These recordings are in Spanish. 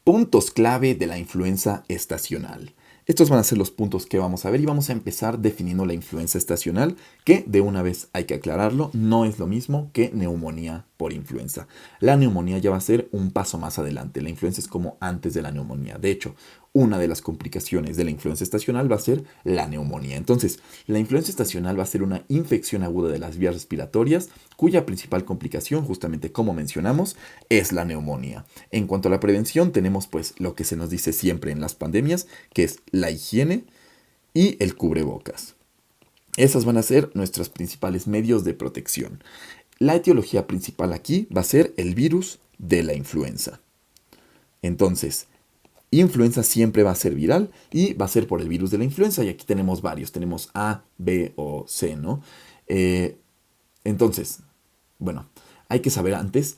Puntos clave de la influenza estacional. Estos van a ser los puntos que vamos a ver y vamos a empezar definiendo la influenza estacional, que de una vez hay que aclararlo, no es lo mismo que neumonía por influenza. La neumonía ya va a ser un paso más adelante, la influenza es como antes de la neumonía. De hecho, una de las complicaciones de la influenza estacional va a ser la neumonía. Entonces, la influenza estacional va a ser una infección aguda de las vías respiratorias, cuya principal complicación, justamente como mencionamos, es la neumonía. En cuanto a la prevención, tenemos pues lo que se nos dice siempre en las pandemias, que es la higiene y el cubrebocas. Esas van a ser nuestros principales medios de protección. La etiología principal aquí va a ser el virus de la influenza. Entonces, influenza siempre va a ser viral y va a ser por el virus de la influenza. Y aquí tenemos varios. Tenemos A, B o C, ¿no? Eh, entonces, bueno, hay que saber antes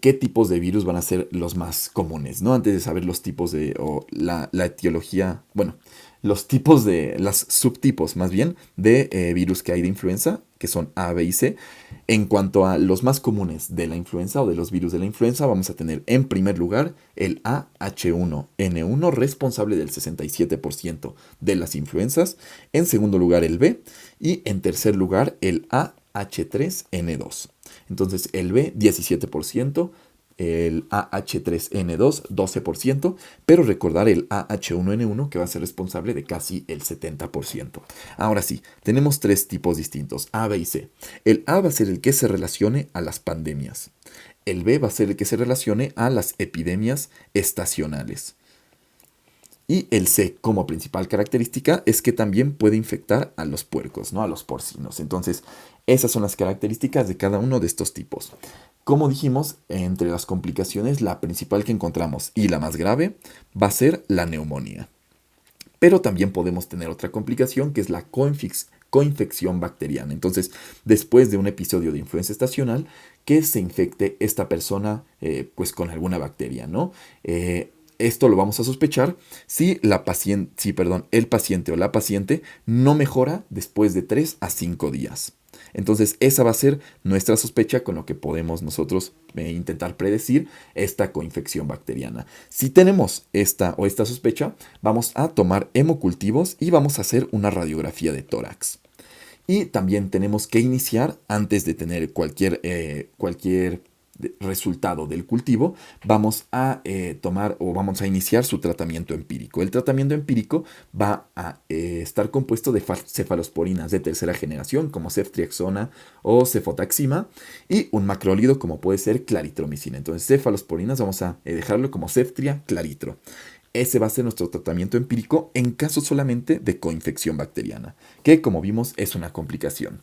qué tipos de virus van a ser los más comunes, ¿no? Antes de saber los tipos de, o la etiología, bueno, los tipos de, las subtipos más bien, de virus que hay de influenza, que son A, B y C. En cuanto a los más comunes de la influenza o de los virus de la influenza, vamos a tener en primer lugar el AH1N1, responsable del 67% de las influencias. En segundo lugar el B y en tercer lugar el AH3N2. Entonces el B 17%, el AH3N2 12%, pero recordar el AH1N1 que va a ser responsable de casi el 70%. Ahora sí, tenemos tres tipos distintos, A, B y C. El A va a ser el que se relacione a las pandemias. El B va a ser el que se relacione a las epidemias estacionales. Y el C, como principal característica, es que también puede infectar a los puercos, ¿no? A los porcinos. Entonces, esas son las características de cada uno de estos tipos. Como dijimos, entre las complicaciones, la principal que encontramos y la más grave va a ser la neumonía. Pero también podemos tener otra complicación que es la coinfección bacteriana. Entonces, después de un episodio de influenza estacional, que se infecte esta persona pues con alguna bacteria, ¿no? Esto lo vamos a sospechar si, el paciente o la paciente no mejora después de 3 a 5 días. Entonces esa va a ser nuestra sospecha con lo que podemos nosotros intentar predecir esta coinfección bacteriana. Si tenemos esta sospecha, vamos a tomar hemocultivos y vamos a hacer una radiografía de tórax. Y también tenemos que iniciar, antes de tener cualquier resultado del cultivo, vamos a tomar o vamos a iniciar su tratamiento empírico. El tratamiento empírico va a estar compuesto de cefalosporinas de tercera generación, como ceftriaxona o cefotaxima, y un macrólido como puede ser claritromicina. Entonces, cefalosporinas vamos a dejarlo como ceftria claritro. Ese va a ser nuestro tratamiento empírico en caso solamente de coinfección bacteriana, que como vimos es una complicación.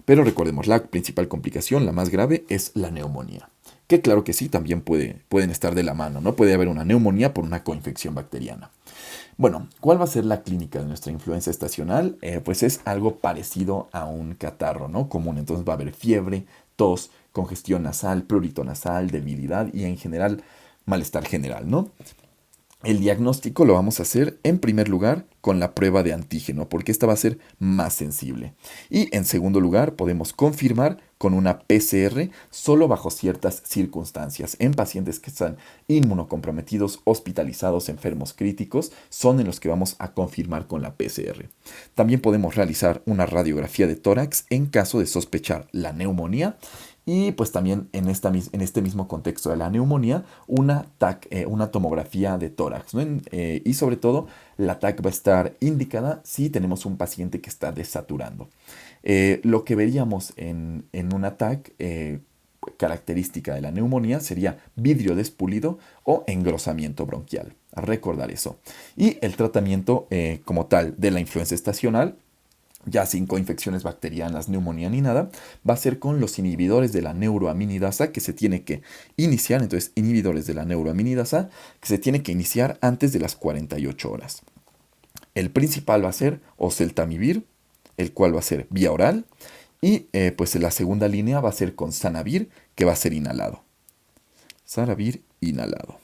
Pero recordemos, la principal complicación, la más grave, es la neumonía. Que claro que sí, también pueden estar de la mano, ¿no? Puede haber una neumonía por una coinfección bacteriana. Bueno, ¿cuál va a ser la clínica de nuestra influenza estacional? Pues es algo parecido a un catarro, ¿no? Común. Entonces va a haber fiebre, tos, congestión nasal, prurito nasal, debilidad y en general malestar general, ¿no? El diagnóstico lo vamos a hacer en primer lugar con la prueba de antígeno, porque esta va a ser más sensible. Y en segundo lugar, podemos confirmar con una PCR solo bajo ciertas circunstancias. En pacientes que están inmunocomprometidos, hospitalizados, enfermos críticos, son en los que vamos a confirmar con la PCR. También podemos realizar una radiografía de tórax en caso de sospechar la neumonía. Y pues también en este mismo contexto de la neumonía, una tomografía de tórax, ¿no? Y sobre todo, la TAC va a estar indicada si tenemos un paciente que está desaturando. Lo que veríamos en una TAC característica de la neumonía sería vidrio despulido o engrosamiento bronquial. A recordar eso. Y el tratamiento como tal de la influenza estacional, ya sin coinfecciones bacterianas, neumonía ni nada, va a ser con los inhibidores de la neuroaminidasa que se tiene que iniciar. Entonces, inhibidores de la neuroaminidasa que se tiene que iniciar antes de las 48 horas. El principal va a ser oseltamivir, el cual va a ser vía oral, y pues la segunda línea va a ser con Zanavir, que va a ser inhalado. Zanavir inhalado.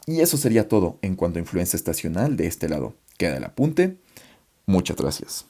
Y eso sería todo en cuanto a influenza estacional de este lado. Queda el apunte. Muchas gracias.